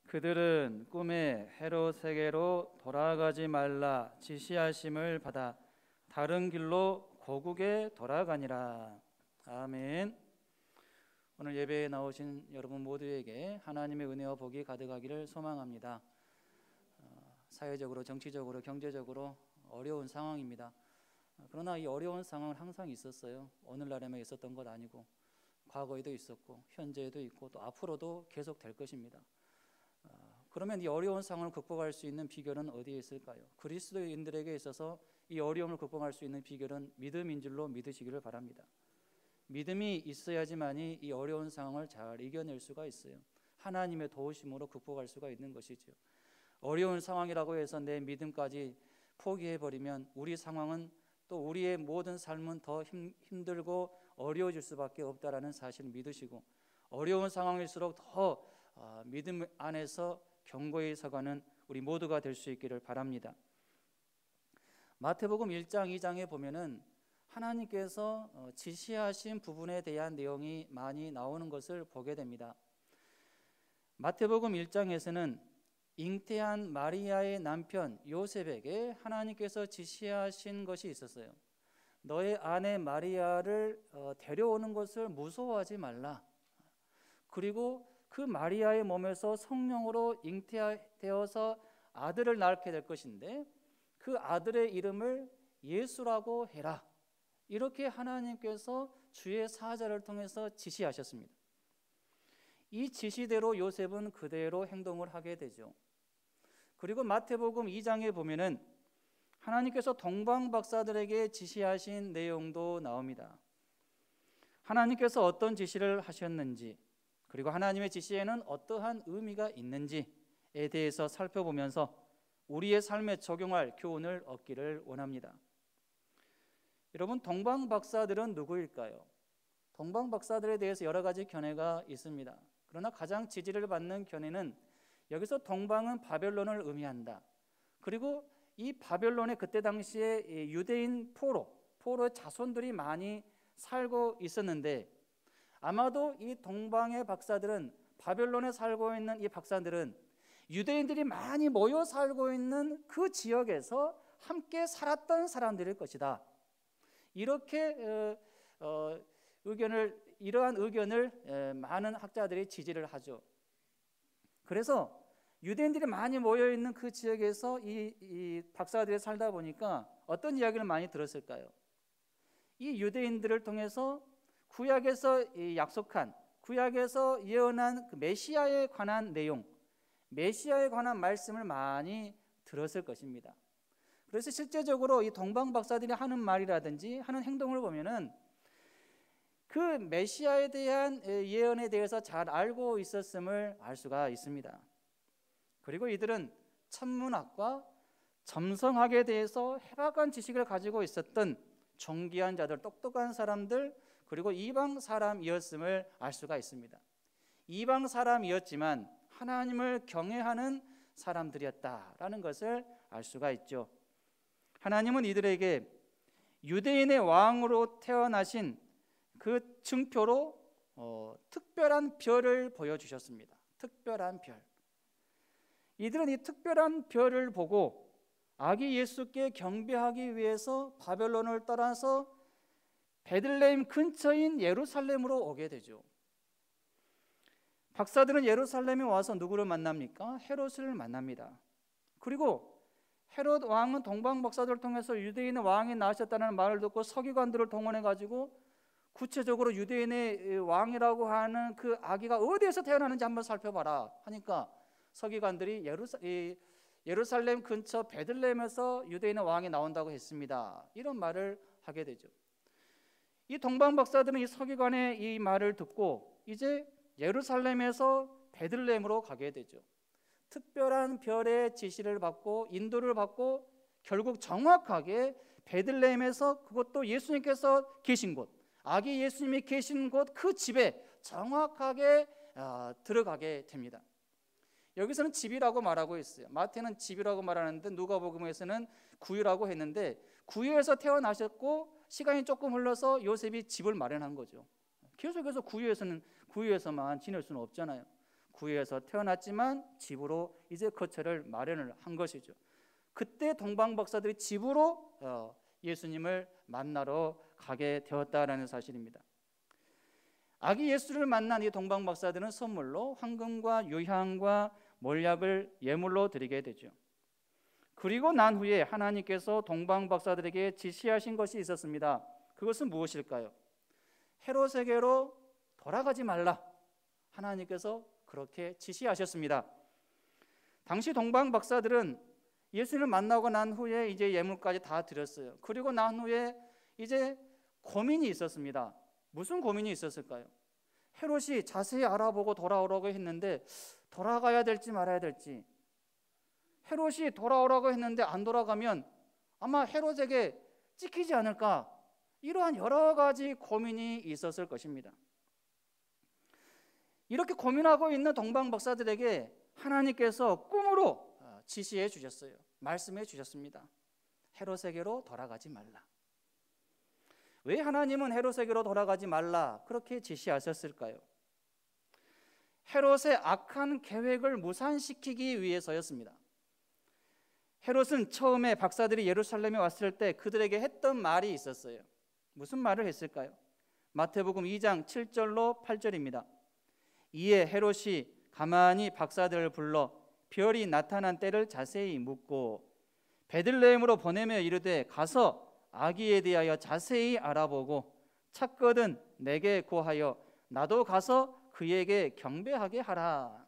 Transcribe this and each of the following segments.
그들은 꿈에 헤롯에게로 돌아가지 말라 지시하심을 받아 다른 길로 고국에 돌아가니라. 아멘. 오늘 예배에 나오신 여러분 모두에게 하나님의 은혜와 복이 가득하기를 소망합니다. 사회적으로, 정치적으로, 경제적으로 어려운 상황입니다. 그러나 이 어려운 상황은 항상 있었어요. 오늘날에만 있었던 것 아니고 과거에도 있었고 현재에도 있고 또 앞으로도 계속 될 것입니다. 그러면 이 어려운 상황을 극복할 수 있는 비결은 어디에 있을까요? 그리스도인들에게 있어서 이 어려움을 극복할 수 있는 비결은 믿음인 줄로 믿으시기를 바랍니다. 믿음이 있어야지만이 이 어려운 상황을 잘 이겨낼 수가 있어요. 하나님의 도우심으로 극복할 수가 있는 것이죠. 어려운 상황이라고 해서 내 믿음까지 포기해버리면 우리 상황은 또 우리의 모든 삶은 더 힘들고 어려워질 수밖에 없다라는 사실을 믿으시고, 어려운 상황일수록 더 믿음 안에서 견고히 서가는 우리 모두가 될 수 있기를 바랍니다. 마태복음 1장 2장에 보면은 하나님께서 지시하신 부분에 대한 내용이 많이 나오는 것을 보게 됩니다. 마태복음 1장에서는 잉태한 마리아의 남편 요셉에게 하나님께서 지시하신 것이 있었어요. 너의 아내 마리아를 데려오는 것을 무서워하지 말라. 그리고 그 마리아의 몸에서 성령으로 잉태되어서 아들을 낳게 될 것인데 그 아들의 이름을 예수라고 해라. 이렇게 하나님께서 주의 사자를 통해서 지시하셨습니다. 이 지시대로 요셉은 그대로 행동을 하게 되죠. 그리고 마태복음 2장에 보면은 하나님께서 동방 박사들에게 지시하신 내용도 나옵니다. 하나님께서 어떤 지시를 하셨는지, 그리고 하나님의 지시에는 어떠한 의미가 있는지에 대해서 살펴보면서 우리의 삶에 적용할 교훈을 얻기를 원합니다. 여러분, 동방 박사들은 누구일까요? 동방 박사들에 대해서 여러 가지 견해가 있습니다. 그러나 가장 지지를 받는 견해는 여기서 동방은 바벨론을 의미한다. 그리고 이 바벨론에 그때 당시에 유대인 포로의 자손들이 많이 살고 있었는데, 아마도 이 동방의 박사들은, 바벨론에 살고 있는 이 박사들은 유대인들이 많이 모여 살고 있는 그 지역에서 함께 살았던 사람들일 것이다. 이렇게 이러한 의견을 많은 학자들이 지지를 하죠. 그래서 유대인들이 많이 모여 있는 그 지역에서 이 박사들이 살다 보니까 어떤 이야기를 많이 들었을까요? 이 유대인들을 통해서 구약에서 약속한, 구약에서 예언한 그 메시아에 관한 내용, 메시아에 관한 말씀을 많이 들었을 것입니다. 그래서 실제적으로 이 동방 박사들이 하는 말이라든지 하는 행동을 보면은 그 메시아에 대한 예언에 대해서 잘 알고 있었음을 알 수가 있습니다. 그리고 이들은 천문학과 점성학에 대해서 해박한 지식을 가지고 있었던 존귀한 자들, 똑똑한 사람들, 그리고 이방 사람이었음을 알 수가 있습니다. 이방 사람이었지만 하나님을 경외하는 사람들이었다라는 것을 알 수가 있죠. 하나님은 이들에게 유대인의 왕으로 태어나신 그 증표로 특별한 별을 보여주셨습니다. 특별한 별. 이들은 이 특별한 별을 보고 아기 예수께 경배하기 위해서 바벨론을 떠나서 베들레헴 근처인 예루살렘으로 오게 되죠. 박사들은 예루살렘에 와서 누구를 만납니까? 헤롯을 만납니다. 그리고 헤롯 왕은 동방 박사들을 통해서 유대인의 왕이 나으셨다는 말을 듣고 서기관들을 동원해 가지고 구체적으로 유대인의 왕이라고 하는 그 아기가 어디에서 태어나는지 한번 살펴봐라 하니까 서기관들이 예루살렘 근처 베들레헴에서 유대인의 왕이 나온다고 했습니다. 이런 말을 하게 되죠. 이 동방 박사들은 이 서기관의 이 말을 듣고 이제 예루살렘에서 베들레헴으로 가게 되죠. 특별한 별의 지시를 받고 인도를 받고 결국 정확하게 베들레헴에서, 그것도 예수님께서 계신 곳, 아기 예수님이 계신 곳 그 집에 정확하게 들어가게 됩니다. 여기서는 집이라고 말하고 있어요. 마태는 집이라고 말하는데 누가복음에서는 구유라고 했는데, 구유에서 태어나셨고 시간이 조금 흘러서 요셉이 집을 마련한 거죠. 계속해서 구유에서만 지낼 수는 없잖아요. 구유에서 태어났지만 집으로 이제 거처를 마련을 한 것이죠. 그때 동방박사들이 집으로 예수님을 만나러 가게 되었다라는 사실입니다. 아기 예수를 만난 이 동방박사들은 선물로 황금과 유향과 몰약을 예물로 드리게 되죠. 그리고 난 후에 하나님께서 동방박사들에게 지시하신 것이 있었습니다. 그것은 무엇일까요? 헤롯에게로 돌아가지 말라. 하나님께서 그렇게 지시하셨습니다. 당시 동방박사들은 예수님을 만나고 난 후에 이제 예물까지 다 드렸어요. 그리고 난 후에 이제 고민이 있었습니다. 무슨 고민이 있었을까요? 헤롯이 자세히 알아보고 돌아오라고 했는데 돌아가야 될지 말아야 될지, 헤롯이 돌아오라고 했는데 안 돌아가면 아마 헤롯에게 찍히지 않을까, 이러한 여러 가지 고민이 있었을 것입니다. 이렇게 고민하고 있는 동방박사들에게 하나님께서 꿈으로 지시해 주셨어요. 말씀해 주셨습니다. 헤롯에게로 돌아가지 말라. 왜 하나님은 헤롯에게로 돌아가지 말라 그렇게 지시하셨을까요? 헤롯의 악한 계획을 무산시키기 위해서였습니다. 헤롯은 처음에 박사들이 예루살렘에 왔을 때 그들에게 했던 말이 있었어요. 무슨 말을 했을까요? 마태복음 2장 7절로 8절입니다. 이에 헤롯이 가만히 박사들을 불러 별이 나타난 때를 자세히 묻고 베들레헴으로 보내며 이르되 가서 아기에 대하여 자세히 알아보고 찾거든 내게 고하여 나도 가서 그에게 경배하게 하라.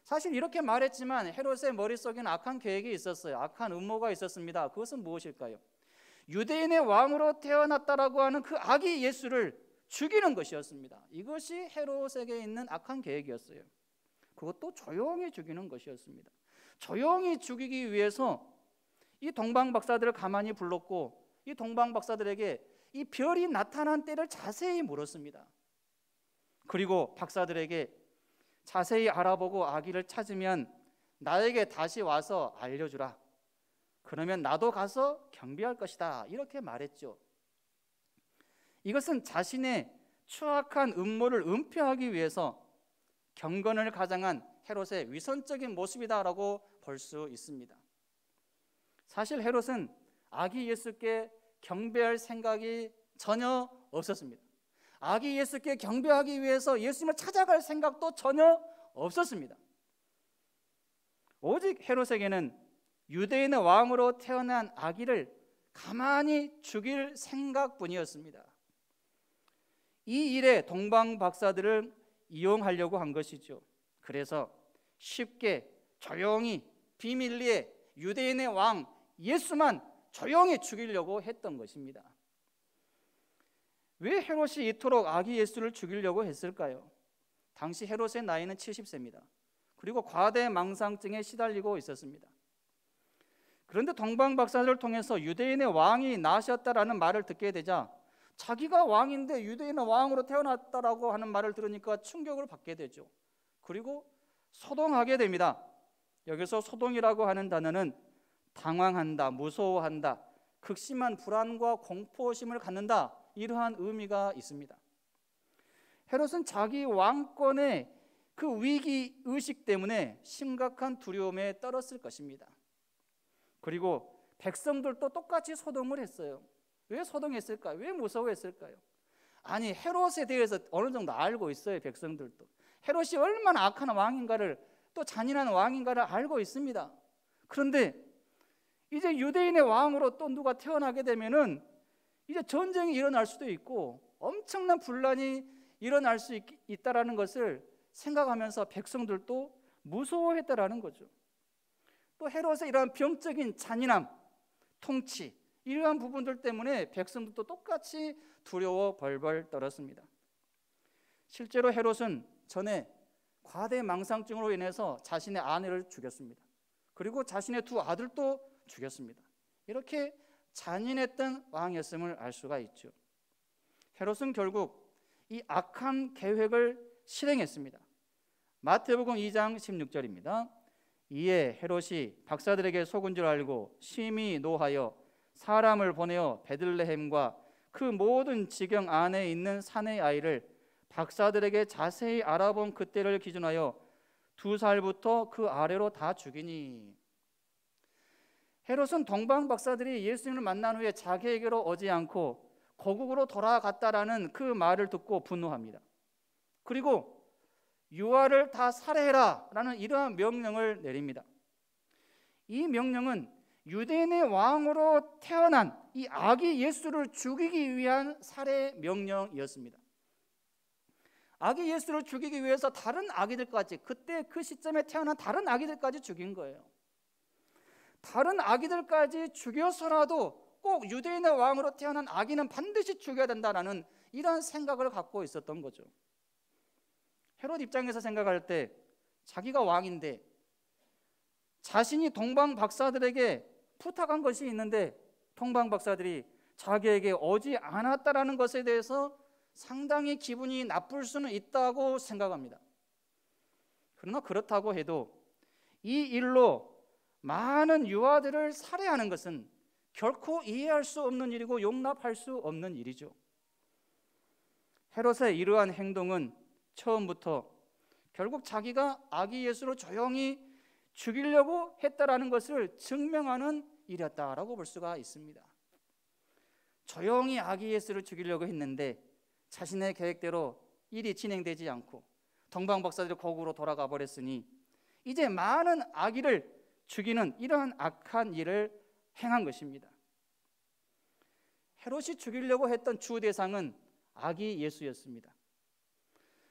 사실 이렇게 말했지만 헤롯의 머릿속에는 악한 계획이 있었어요. 악한 음모가 있었습니다. 그것은 무엇일까요? 유대인의 왕으로 태어났다라고 하는 그 아기 예수를 죽이는 것이었습니다. 이것이 헤롯에게 있는 악한 계획이었어요. 그것도 조용히 죽이는 것이었습니다. 조용히 죽이기 위해서 이 동방박사들을 가만히 불렀고 이 동방박사들에게 이 별이 나타난 때를 자세히 물었습니다. 그리고 박사들에게 자세히 알아보고 아기를 찾으면 나에게 다시 와서 알려주라. 그러면 나도 가서 경배할 것이다. 이렇게 말했죠. 이것은 자신의 추악한 음모를 은폐하기 위해서 경건을 가장한 헤롯의 위선적인 모습이다라고 볼 수 있습니다. 사실 헤롯은 아기 예수께 경배할 생각이 전혀 없었습니다. 아기 예수께 경배하기 위해서 예수님을 찾아갈 생각도 전혀 없었습니다. 오직 헤롯에게는 유대인의 왕으로 태어난 아기를 가만히 죽일 생각뿐이었습니다. 이 일에 동방 박사들을 이용하려고 한 것이죠. 그래서 쉽게 조용히 비밀리에 유대인의 왕 예수만 조용히 죽이려고 했던 것입니다. 왜 헤롯이 이토록 아기 예수를 죽이려고 했을까요? 당시 헤롯의 나이는 70세입니다. 그리고 과대 망상증에 시달리고 있었습니다. 그런데 동방 박사들을 통해서 유대인의 왕이 나셨다라는 말을 듣게 되자 자기가 왕인데 유대인의 왕으로 태어났다라고 하는 말을 들으니까 충격을 받게 되죠. 그리고 소동하게 됩니다. 여기서 소동이라고 하는 단어는 당황한다, 무서워한다, 극심한 불안과 공포심을 갖는다, 이러한 의미가 있습니다. 헤롯은 자기 왕권의 그 위기 의식 때문에 심각한 두려움에 떨었을 것입니다. 그리고 백성들도 똑같이 소동을 했어요. 왜 소동했을까요? 왜 무서워했을까요? 아니, 헤롯에 대해서 어느 정도 알고 있어요. 백성들도 헤롯이 얼마나 악한 왕인가를, 또 잔인한 왕인가를 알고 있습니다. 그런데 이제 유대인의 왕으로 또 누가 태어나게 되면은 이제 전쟁이 일어날 수도 있고 엄청난 분란이 일어날 수 있다라는 것을 생각하면서 백성들도 무서워했다라는 거죠. 또 헤롯의 이러한 병적인 잔인함, 통치, 이러한 부분들 때문에 백성들도 똑같이 두려워 벌벌 떨었습니다. 실제로 헤롯은 전에 과대 망상증으로 인해서 자신의 아내를 죽였습니다. 그리고 자신의 두 아들도 죽였습니다. 이렇게 잔인했던 왕이었음을 알 수가 있죠. 헤롯은 결국 이 악한 계획을 실행했습니다. 마태복음 2장 16절입니다. 이에 헤롯이 박사들에게 속은 줄 알고 심히 노하여 사람을 보내어 베들레헴과 그 모든 지경 안에 있는 사내 아이를 박사들에게 자세히 알아본 그때를 기준하여 2살부터 그 아래로 다 죽이니. 헤롯은 동방 박사들이 예수님을 만난 후에 자기에게로 오지 않고 고국으로 돌아갔다라는 그 말을 듣고 분노합니다. 그리고 유아를 다 살해해라 라는 이러한 명령을 내립니다. 이 명령은 유대인의 왕으로 태어난 이 아기 예수를 죽이기 위한 살해 명령이었습니다. 아기 예수를 죽이기 위해서 다른 아기들까지, 그때 그 시점에 태어난 다른 아기들까지 죽인 거예요. 다른 아기들까지 죽여서라도 꼭 유대인의 왕으로 태어난 아기는 반드시 죽여야 된다라는 이러한 생각을 갖고 있었던 거죠. 헤롯 입장에서 생각할 때 자기가 왕인데 자신이 동방 박사들에게 부탁한 것이 있는데 동방 박사들이 자기에게 오지 않았다라는 것에 대해서 상당히 기분이 나쁠 수는 있다고 생각합니다. 그러나 그렇다고 해도 이 일로 많은 유아들을 살해하는 것은 결코 이해할 수 없는 일이고 용납할 수 없는 일이죠. 헤롯의 이러한 행동은 처음부터 결국 자기가 아기 예수를 조용히 죽이려고 했다라는 것을 증명하는 일이었다라고 볼 수가 있습니다. 조용히 아기 예수를 죽이려고 했는데 자신의 계획대로 일이 진행되지 않고 동방 박사들이 고국으로 돌아가 버렸으니 이제 많은 아기를 죽이는 이러한 악한 일을 행한 것입니다. 헤롯이 죽이려고 했던 주 대상은 아기 예수였습니다.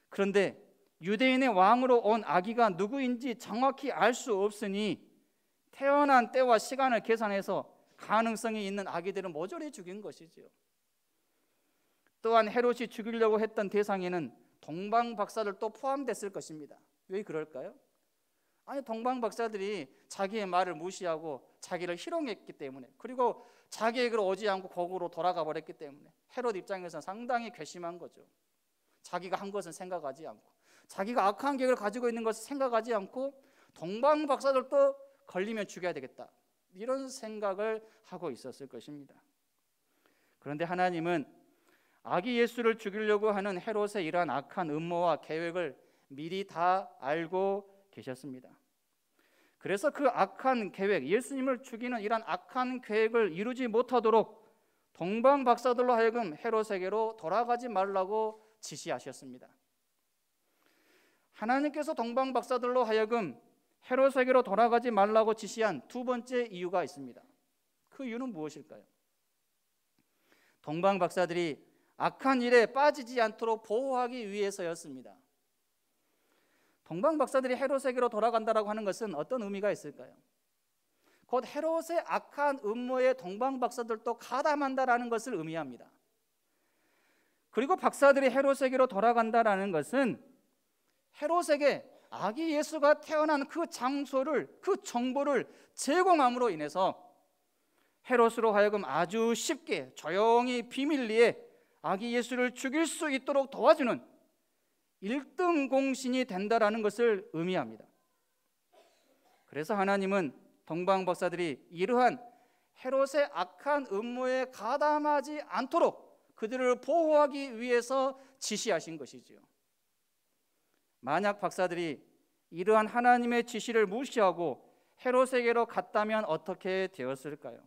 그런데 유대인의 왕으로 온 아기가 누구인지 정확히 알 수 없으니 태어난 때와 시간을 계산해서 가능성이 있는 아기들은 모조리 죽인 것이지요. 또한 헤롯이 죽이려고 했던 대상에는 동방 박사들도 포함됐을 것입니다. 왜 그럴까요? 아니, 동방 박사들이 자기의 말을 무시하고 자기를 희롱했기 때문에, 그리고 자기에게로 오지 않고 고국으로 돌아가 버렸기 때문에 헤롯 입장에서는 상당히 괘씸한 거죠. 자기가 한 것은 생각하지 않고, 자기가 악한 계획을 가지고 있는 것을 생각하지 않고 동방 박사들도 걸리면 죽여야 되겠다, 이런 생각을 하고 있었을 것입니다. 그런데 하나님은 아기 예수를 죽이려고 하는 헤롯의 이러한 악한 음모와 계획을 미리 다 알고 계셨습니다. 그래서 그 악한 계획, 예수님을 죽이는 이러한 악한 계획을 이루지 못하도록 동방 박사들로 하여금 헤롯에게로 돌아가지 말라고 지시하셨습니다. 하나님께서 동방 박사들로 하여금 헤롯에게로 돌아가지 말라고 지시한 두 번째 이유가 있습니다. 그 이유는 무엇일까요? 동방 박사들이 악한 일에 빠지지 않도록 보호하기 위해서였습니다. 동방 박사들이 헤롯에게로 돌아간다라고 하는 것은 어떤 의미가 있을까요? 곧 헤롯의 악한 음모에 동방 박사들도 가담한다라는 것을 의미합니다. 그리고 박사들이 헤롯에게로 돌아간다라는 것은 헤롯에게 아기 예수가 태어난 그 장소를, 그 정보를 제공함으로 인해서 헤롯으로 하여금 아주 쉽게 조용히 비밀리에 아기 예수를 죽일 수 있도록 도와주는 1등 공신이 된다라는 것을 의미합니다. 그래서 하나님은 동방 박사들이 이러한 헤롯의 악한 음모에 가담하지 않도록 그들을 보호하기 위해서 지시하신 것이지요. 만약 박사들이 이러한 하나님의 지시를 무시하고 헤롯에게로 갔다면 어떻게 되었을까요?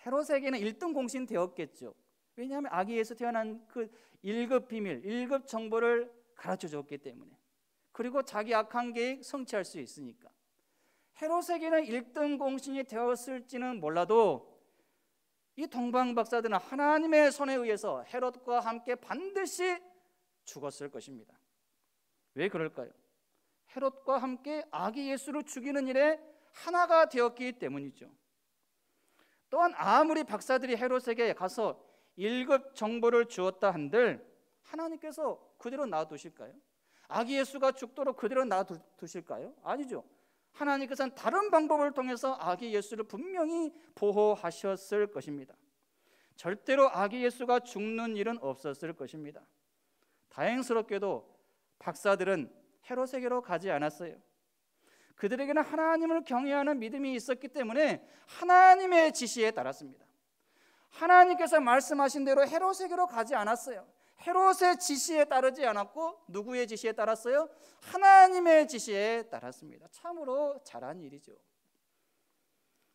헤롯에게는 1등 공신 되었겠죠. 왜냐하면 아기 예수 태어난 그 1급 비밀, 1급 정보를 가르쳐 줬기 때문에, 그리고 자기 악한 계획 성취할 수 있으니까. 헤롯에게는 1등 공신이 되었을지는 몰라도 이 동방 박사들은 하나님의 손에 의해서 헤롯과 함께 반드시 죽었을 것입니다. 왜 그럴까요? 헤롯과 함께 아기 예수를 죽이는 일에 하나가 되었기 때문이죠. 또한 아무리 박사들이 헤롯에게 가서 1급 정보를 주었다 한들 하나님께서 그대로 놔두실까요? 아기 예수가 죽도록 그대로 놔두실까요? 아니죠. 하나님께서는 다른 방법을 통해서 아기 예수를 분명히 보호하셨을 것입니다. 절대로 아기 예수가 죽는 일은 없었을 것입니다. 다행스럽게도 박사들은 헤롯에게로 가지 않았어요. 그들에게는 하나님을 경외하는 믿음이 있었기 때문에 하나님의 지시에 따랐습니다. 하나님께서 말씀하신 대로 헤롯에게로 가지 않았어요. 헤롯의 지시에 따르지 않았고 누구의 지시에 따랐어요? 하나님의 지시에 따랐습니다. 참으로 잘한 일이죠.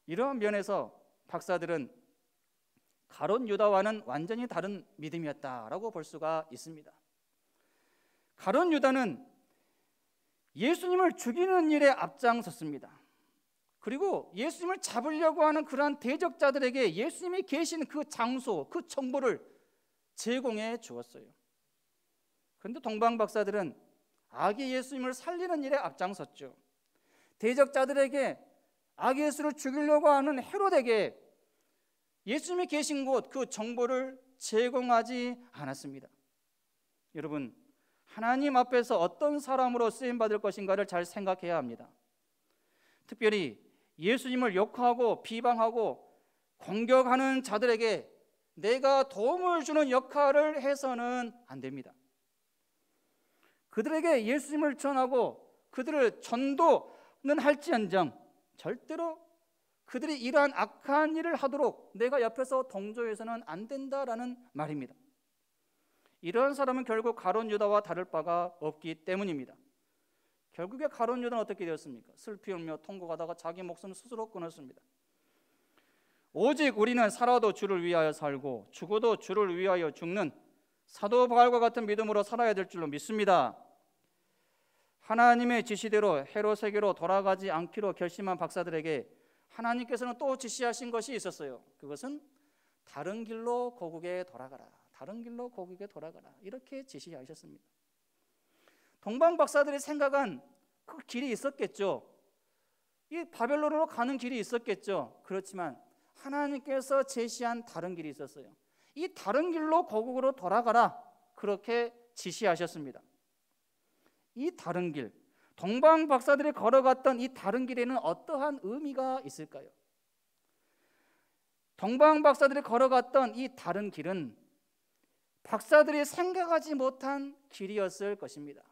이러한 면에서 박사들은 가룟 유다와는 완전히 다른 믿음이었다라고 볼 수가 있습니다. 가룟 유다는 예수님을 죽이는 일에 앞장섰습니다. 그리고 예수님을 잡으려고 하는 그러한 대적자들에게 예수님이 계신 그 장소, 그 정보를 제공해 주었어요. 그런데 동방 박사들은 아기 예수님을 살리는 일에 앞장섰죠. 대적자들에게 아기 예수를 죽이려고 하는 헤롯에게 예수님이 계신 곳, 그 정보를 제공하지 않았습니다. 여러분, 하나님 앞에서 어떤 사람으로 쓰임받을 것인가를 잘 생각해야 합니다. 특별히 예수님을 욕하고 비방하고 공격하는 자들에게 내가 도움을 주는 역할을 해서는 안 됩니다. 그들에게 예수님을 전하고 그들을 전도는 할지언정 절대로 그들이 이러한 악한 일을 하도록 내가 옆에서 동조해서는 안 된다라는 말입니다. 이러한 사람은 결국 가룟 유다와 다를 바가 없기 때문입니다. 결국에 가룟 유다는 어떻게 되었습니까? 슬피 울며 통곡하다가 자기 목숨을 스스로 끊었습니다. 오직 우리는 살아도 주를 위하여 살고 죽어도 주를 위하여 죽는 사도 바울과 같은 믿음으로 살아야 될 줄로 믿습니다. 하나님의 지시대로 헤롯에게로 돌아가지 않기로 결심한 박사들에게 하나님께서는 또 지시하신 것이 있었어요. 그것은 다른 길로 고국에 돌아가라. 다른 길로 고국에 돌아가라. 이렇게 지시하셨습니다. 동방 박사들이 생각한 그 길이 있었겠죠. 이 바벨론으로 가는 길이 있었겠죠. 그렇지만 하나님께서 제시한 다른 길이 있었어요. 이 다른 길로 고국으로 돌아가라. 그렇게 지시하셨습니다. 이 다른 길, 동방 박사들이 걸어갔던 이 다른 길에는 어떠한 의미가 있을까요? 동방 박사들이 걸어갔던 이 다른 길은 박사들이 생각하지 못한 길이었을 것입니다.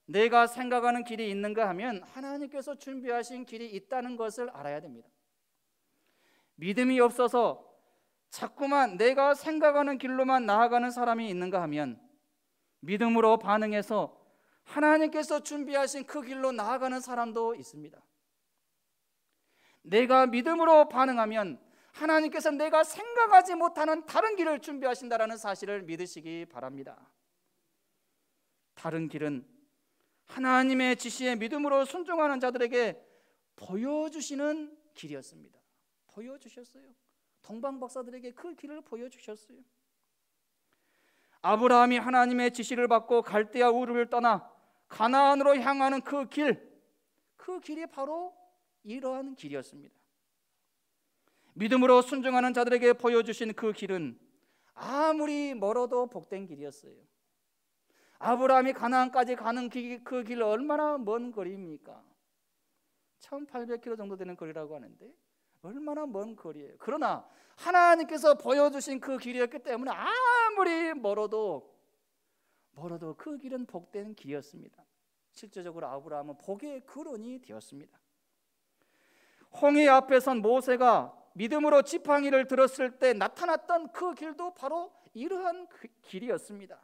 내가 생각하는 길이 있는가 하면 하나님께서 준비하신 길이 있다는 것을 알아야 됩니다. 믿음이 없어서 자꾸만 내가 생각하는 길로만 나아가는 사람이 있는가 하면 믿음으로 반응해서 하나님께서 준비하신 그 길로 나아가는 사람도 있습니다. 내가 믿음으로 반응하면 하나님께서 내가 생각하지 못하는 다른 길을 준비하신다는 사실을 믿으시기 바랍니다. 다른 길은 하나님의 지시에 믿음으로 순종하는 자들에게 보여주시는 길이었습니다. 보여주셨어요. 동방 박사들에게 그 길을 보여주셨어요. 아브라함이 하나님의 지시를 받고 갈대아 우르를 떠나 가나안으로 향하는 그 길이 바로 이러한 길이었습니다. 믿음으로 순종하는 자들에게 보여주신 그 길은 아무리 멀어도 복된 길이었어요. 아브라함이 가나안까지 가는 그 길 얼마나 먼 거리입니까? 1800km 정도 되는 거리라고 하는데 얼마나 먼 거리예요. 그러나 하나님께서 보여주신 그 길이었기 때문에 아무리 멀어도 그 길은 복된 길이었습니다. 실제적으로 아브라함은 복의 근원이 되었습니다. 홍해 앞에 선 모세가 믿음으로 지팡이를 들었을 때 나타났던 그 길도 바로 이러한 길이었습니다.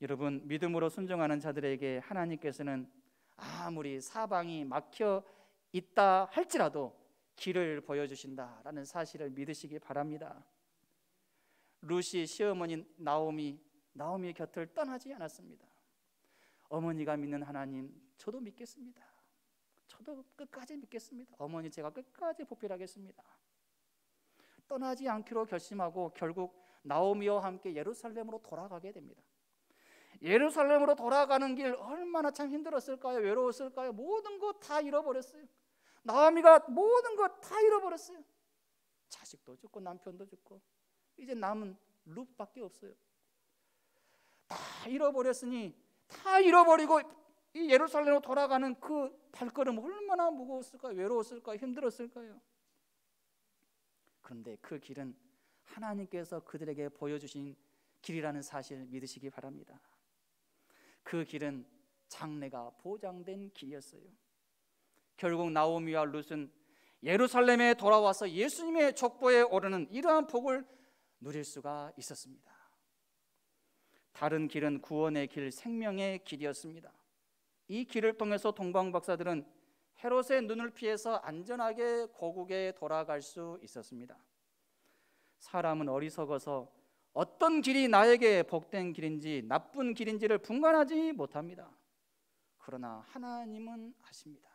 여러분, 믿음으로 순종하는 자들에게 하나님께서는 아무리 사방이 막혀 있다 할지라도 길을 보여주신다라는 사실을 믿으시기 바랍니다. 루시 시어머니 나오미 곁을 떠나지 않았습니다. 어머니가 믿는 하나님, 저도 믿겠습니다. 저도 끝까지 믿겠습니다. 어머니, 제가 끝까지 보필하겠습니다. 떠나지 않기로 결심하고 결국 나오미와 함께 예루살렘으로 돌아가게 됩니다. 예루살렘으로 돌아가는 길 얼마나 참 힘들었을까요? 외로웠을까요? 모든 것 다 잃어버렸어요. 나오미가 모든 것 다 잃어버렸어요. 자식도 죽고 남편도 죽고 이제 남은 룻밖에 없어요. 다 잃어버렸으니 다 잃어버리고 이 예루살렘으로 돌아가는 그 발걸음 얼마나 무거웠을까요? 외로웠을까요? 힘들었을까요? 그런데 그 길은 하나님께서 그들에게 보여주신 길이라는 사실을 믿으시기 바랍니다. 그 길은 장래가 보장된 길이었어요. 결국 나오미와 룻은 예루살렘에 돌아와서 예수님의 족보에 오르는 이러한 복을 누릴 수가 있었습니다. 다른 길은 구원의 길, 생명의 길이었습니다. 이 길을 통해서 동방 박사들은 헤롯의 눈을 피해서 안전하게 고국에 돌아갈 수 있었습니다. 사람은 어리석어서 어떤 길이 나에게 복된 길인지 나쁜 길인지를 분간하지 못합니다. 그러나 하나님은 아십니다.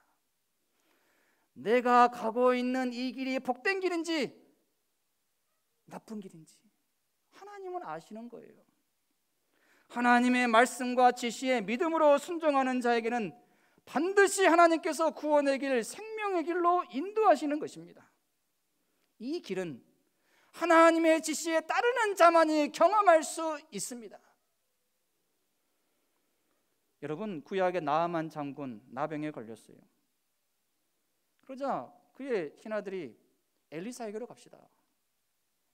내가 가고 있는 이 길이 복된 길인지 나쁜 길인지 하나님은 아시는 거예요. 하나님의 말씀과 지시에 믿음으로 순종하는 자에게는 반드시 하나님께서 구원의 길, 생명의 길로 인도하시는 것입니다. 이 길은 하나님의 지시에 따르는 자만이 경험할 수 있습니다. 여러분, 구약의 나아만 장군 나병에 걸렸어요. 그러자 그의 신하들이 엘리사에게로 갑시다.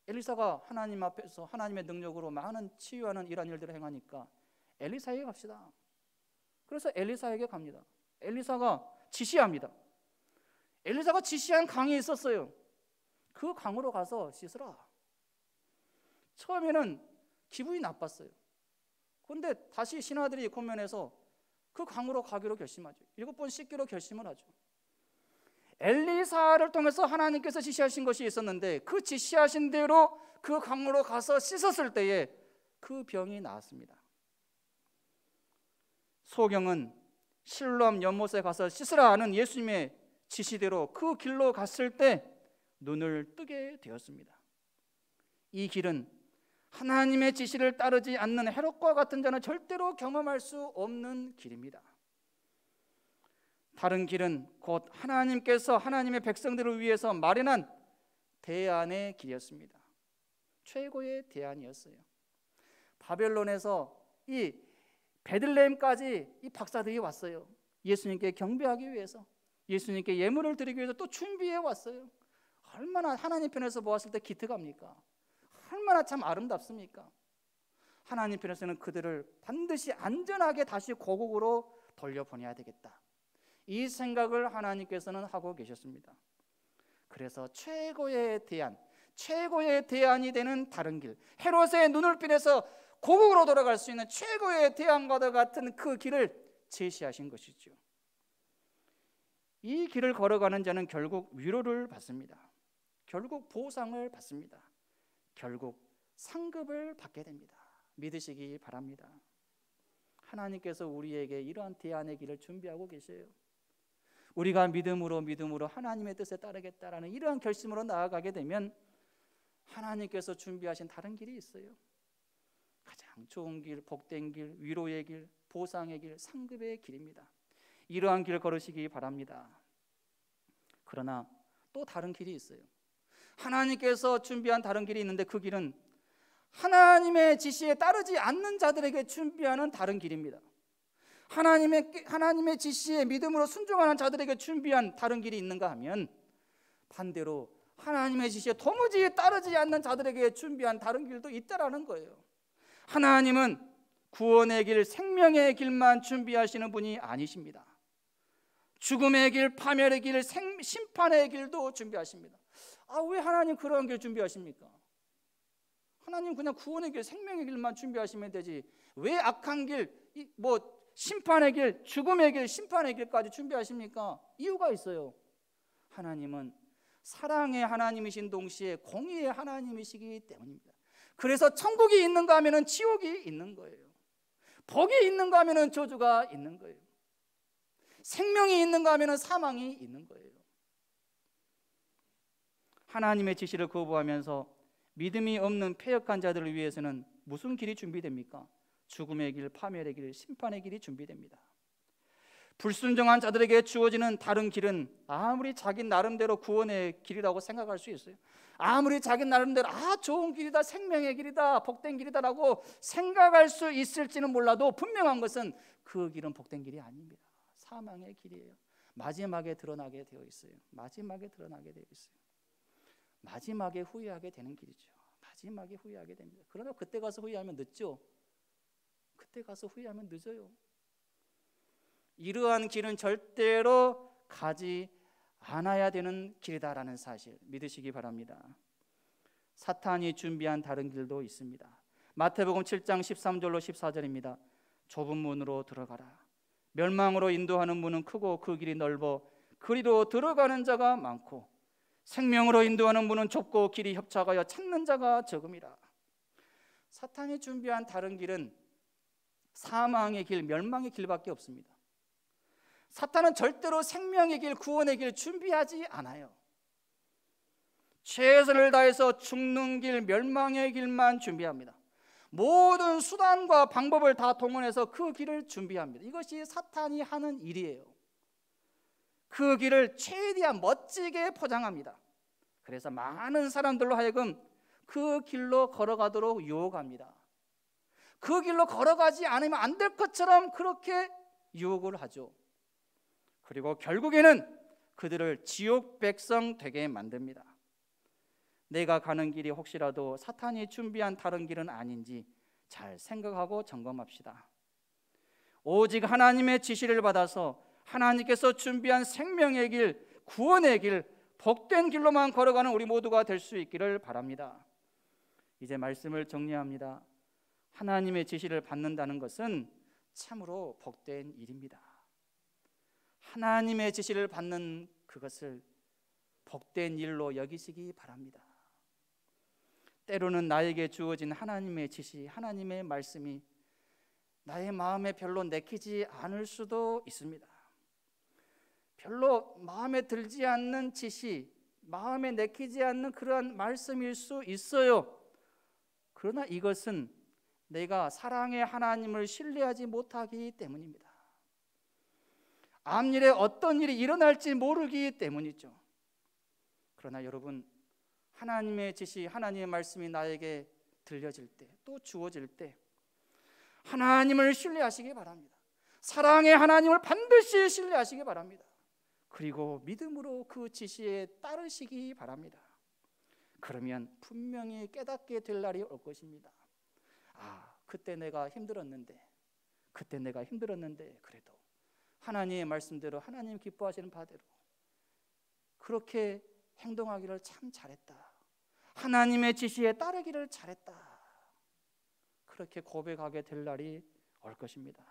엘리사가 하나님 앞에서 하나님의 능력으로 많은 치유하는 이런 일들을 행하니까 엘리사에게 갑시다. 그래서 엘리사에게 갑니다. 엘리사가 지시합니다. 엘리사가 지시한 강이 있었어요. 그 강으로 가서 씻으라. 처음에는 기분이 나빴어요. 그런데 다시 신하들이 권면해서 그 강으로 가기로 결심하죠. 7번 씻기로 결심을 하죠. 엘리사를 통해서 하나님께서 지시하신 것이 있었는데 그 지시하신 대로 그 강으로 가서 씻었을 때에 그 병이 나았습니다. 소경은 실로암 연못에 가서 씻으라 하는 예수님의 지시대로 그 길로 갔을 때 눈을 뜨게 되었습니다. 이 길은 하나님의 지시를 따르지 않는 헤롯과 같은 자는 절대로 경험할 수 없는 길입니다. 다른 길은 곧 하나님께서 하나님의 백성들을 위해서 마련한 대안의 길이었습니다. 최고의 대안이었어요. 바벨론에서 이 베들레헴까지 이 박사들이 왔어요. 예수님께 경배하기 위해서, 예수님께 예물을 드리기 위해서 또 준비해 왔어요. 얼마나 하나님 편에서 보았을 때 기특합니까? 얼마나 참 아름답습니까? 하나님 편에서는 그들을 반드시 안전하게 다시 고국으로 돌려보내야 되겠다, 이 생각을 하나님께서는 하고 계셨습니다. 그래서 최고의 대안이 되는 다른 길, 헤롯의 눈을 빛내서 고국으로 돌아갈 수 있는 최고의 대안과도 같은 그 길을 제시하신 것이죠. 이 길을 걸어가는 자는 결국 위로를 받습니다. 결국 보상을 받습니다. 결국 상급을 받게 됩니다. 믿으시기 바랍니다. 하나님께서 우리에게 이러한 대안의 길을 준비하고 계세요. 우리가 믿음으로 하나님의 뜻에 따르겠다라는 이러한 결심으로 나아가게 되면 하나님께서 준비하신 다른 길이 있어요. 가장 좋은 길, 복된 길, 위로의 길, 보상의 길, 상급의 길입니다. 이러한 길 걸으시기 바랍니다. 그러나 또 다른 길이 있어요. 하나님께서 준비한 다른 길이 있는데 그 길은 하나님의 지시에 따르지 않는 자들에게 준비하는 다른 길입니다. 하나님의 지시에 믿음으로 순종하는 자들에게 준비한 다른 길이 있는가 하면 반대로 하나님의 지시에 도무지 따르지 않는 자들에게 준비한 다른 길도 있다라는 거예요. 하나님은 구원의 길, 생명의 길만 준비하시는 분이 아니십니다. 죽음의 길, 파멸의 길, 심판의 길도 준비하십니다. 왜 하나님 그런 길 준비하십니까? 하나님 그냥 구원의 길, 생명의 길만 준비하시면 되지 왜 악한 길, 심판의 길, 죽음의 길, 심판의 길까지 준비하십니까? 이유가 있어요. 하나님은 사랑의 하나님이신 동시에 공의의 하나님이시기 때문입니다. 그래서 천국이 있는가 하면 지옥이 있는 거예요. 복이 있는가 하면 저주가 있는 거예요. 생명이 있는가 하면 사망이 있는 거예요. 하나님의 지시를 거부하면서 믿음이 없는 패역한 자들을 위해서는 무슨 길이 준비됩니까? 죽음의 길, 파멸의 길, 심판의 길이 준비됩니다. 불순종한 자들에게 주어지는 다른 길은 아무리 자기 나름대로 구원의 길이라고 생각할 수 있어요. 아무리 자기 나름대로 좋은 길이다, 생명의 길이다, 복된 길이다라고 생각할 수 있을지는 몰라도 분명한 것은 그 길은 복된 길이 아닙니다. 사망의 길이에요. 마지막에 드러나게 되어 있어요. 마지막에 드러나게 되어 있어요. 마지막에 후회하게 되는 길이죠. 마지막에 후회하게 됩니다. 그러나 그때 가서 후회하면 늦죠. 그때 가서 후회하면 늦어요. 이러한 길은 절대로 가지 않아야 되는 길이다라는 사실 믿으시기 바랍니다. 사탄이 준비한 다른 길도 있습니다. 마태복음 7장 13절로 14절입니다. 좁은 문으로 들어가라. 멸망으로 인도하는 문은 크고 그 길이 넓어 그리로 들어가는 자가 많고 생명으로 인도하는 문은 좁고 길이 협착하여 찾는 자가 적음이라. 사탄이 준비한 다른 길은 사망의 길, 멸망의 길밖에 없습니다. 사탄은 절대로 생명의 길, 구원의 길 준비하지 않아요. 최선을 다해서 죽는 길, 멸망의 길만 준비합니다. 모든 수단과 방법을 다 동원해서 그 길을 준비합니다. 이것이 사탄이 하는 일이에요. 그 길을 최대한 멋지게 포장합니다. 그래서 많은 사람들로 하여금 그 길로 걸어가도록 유혹합니다. 그 길로 걸어가지 않으면 안 될 것처럼 그렇게 유혹을 하죠. 그리고 결국에는 그들을 지옥 백성 되게 만듭니다. 내가 가는 길이 혹시라도 사탄이 준비한 다른 길은 아닌지 잘 생각하고 점검합시다. 오직 하나님의 지시를 받아서 하나님께서 준비한 생명의 길, 구원의 길, 복된 길로만 걸어가는 우리 모두가 될 수 있기를 바랍니다. 이제 말씀을 정리합니다. 하나님의 지시를 받는다는 것은 참으로 복된 일입니다. 하나님의 지시를 받는 그것을 복된 일로 여기시기 바랍니다. 때로는 나에게 주어진 하나님의 지시, 하나님의 말씀이 나의 마음에 별로 내키지 않을 수도 있습니다. 별로 마음에 들지 않는 지시, 마음에 내키지 않는 그러한 말씀일 수 있어요. 그러나 이것은 내가 사랑의 하나님을 신뢰하지 못하기 때문입니다. 앞일에 어떤 일이 일어날지 모르기 때문이죠. 그러나 여러분, 하나님의 지시, 하나님의 말씀이 나에게 들려질 때, 또 주어질 때 하나님을 신뢰하시기 바랍니다. 사랑의 하나님을 반드시 신뢰하시기 바랍니다. 그리고 믿음으로 그 지시에 따르시기 바랍니다. 그러면 분명히 깨닫게 될 날이 올 것입니다. 그때 내가 힘들었는데 그래도 하나님의 말씀대로, 하나님 기뻐하시는 바대로 그렇게 행동하기를 참 잘했다. 하나님의 지시에 따르기를 잘했다. 그렇게 고백하게 될 날이 올 것입니다.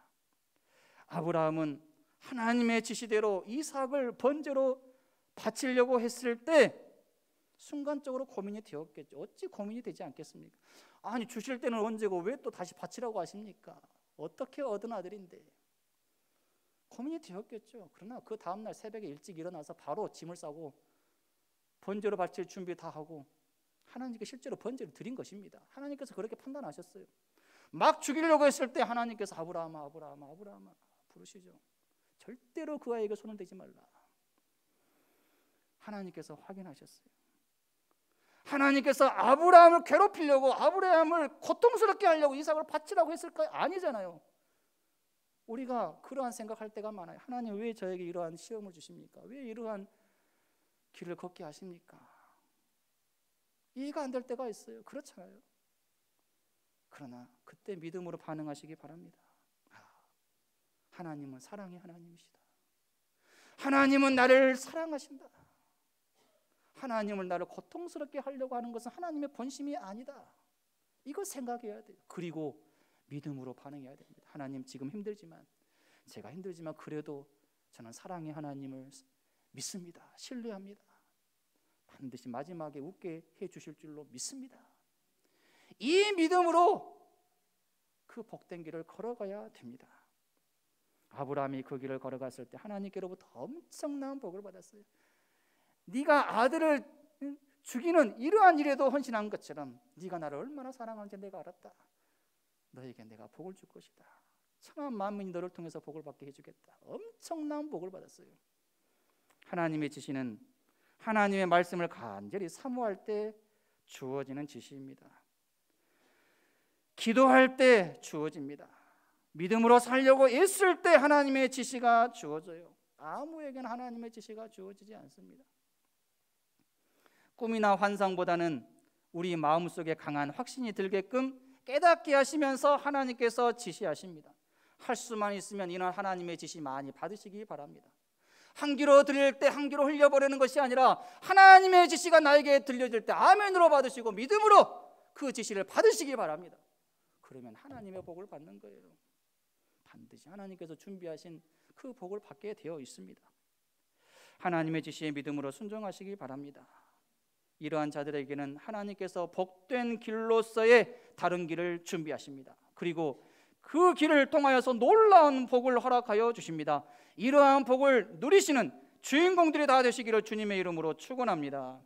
아브라함은 하나님의 지시대로 이삭을 번제로 바치려고 했을 때 순간적으로 고민이 되었겠죠. 어찌 고민이 되지 않겠습니까? 아니, 주실 때는 언제고 왜 또 다시 바치라고 하십니까? 어떻게 얻은 아들인데. 고민이 되었겠죠. 그러나 그 다음날 새벽에 일찍 일어나서 바로 짐을 싸고 번제로 바칠 준비 다 하고 하나님께 실제로 번제를 드린 것입니다. 하나님께서 그렇게 판단하셨어요. 막 죽이려고 했을 때 하나님께서 아브라함아 부르시죠. 절대로 그 아이에게 손을 대지 말라. 하나님께서 확인하셨어요. 하나님께서 아브라함을 괴롭히려고, 아브라함을 고통스럽게 하려고 이삭을 바치라고 했을까요? 아니잖아요. 우리가 그러한 생각할 때가 많아요. 하나님 왜 저에게 이러한 시험을 주십니까? 왜 이러한 길을 걷게 하십니까? 이해가 안 될 때가 있어요. 그렇잖아요. 그러나 그때 믿음으로 반응하시기 바랍니다. 하나님은 사랑의 하나님이시다. 하나님은 나를 사랑하신다. 하나님을 나를 고통스럽게 하려고 하는 것은 하나님의 본심이 아니다. 이거 생각해야 돼요. 그리고 믿음으로 반응해야 됩니다. 하나님, 지금 제가 힘들지만 그래도 저는 사랑의 하나님을 믿습니다. 신뢰합니다. 반드시 마지막에 웃게 해주실 줄로 믿습니다. 이 믿음으로 그 복된 길을 걸어가야 됩니다. 아브라함이 그 길을 걸어갔을 때 하나님께로부터 엄청난 복을 받았어요. 네가 아들을 죽이는 이러한 일에도 헌신한 것처럼 네가 나를 얼마나 사랑하는지 내가 알았다. 너에게 내가 복을 줄 것이다. 천만 만민이 너를 통해서 복을 받게 해주겠다. 엄청난 복을 받았어요. 하나님의 지시는 하나님의 말씀을 간절히 사모할 때 주어지는 지시입니다. 기도할 때 주어집니다. 믿음으로 살려고 애쓸 때 하나님의 지시가 주어져요. 아무에게나 하나님의 지시가 주어지지 않습니다. 꿈이나 환상보다는 우리 마음속에 강한 확신이 들게끔 깨닫게 하시면서 하나님께서 지시하십니다. 할 수만 있으면 이런 하나님의 지시 많이 받으시기 바랍니다. 한 귀로 들릴 때 한 귀로 흘려버리는 것이 아니라 하나님의 지시가 나에게 들려질 때 아멘으로 받으시고 믿음으로 그 지시를 받으시기 바랍니다. 그러면 하나님의 복을 받는 거예요. 반드시 하나님께서 준비하신 그 복을 받게 되어 있습니다. 하나님의 지시에 믿음으로 순종하시기 바랍니다. 이러한 자들에게는 하나님께서 복된 길로서의 다른 길을 준비하십니다. 그리고 그 길을 통하여서 놀라운 복을 허락하여 주십니다. 이러한 복을 누리시는 주인공들이 다 되시기를 주님의 이름으로 축원합니다.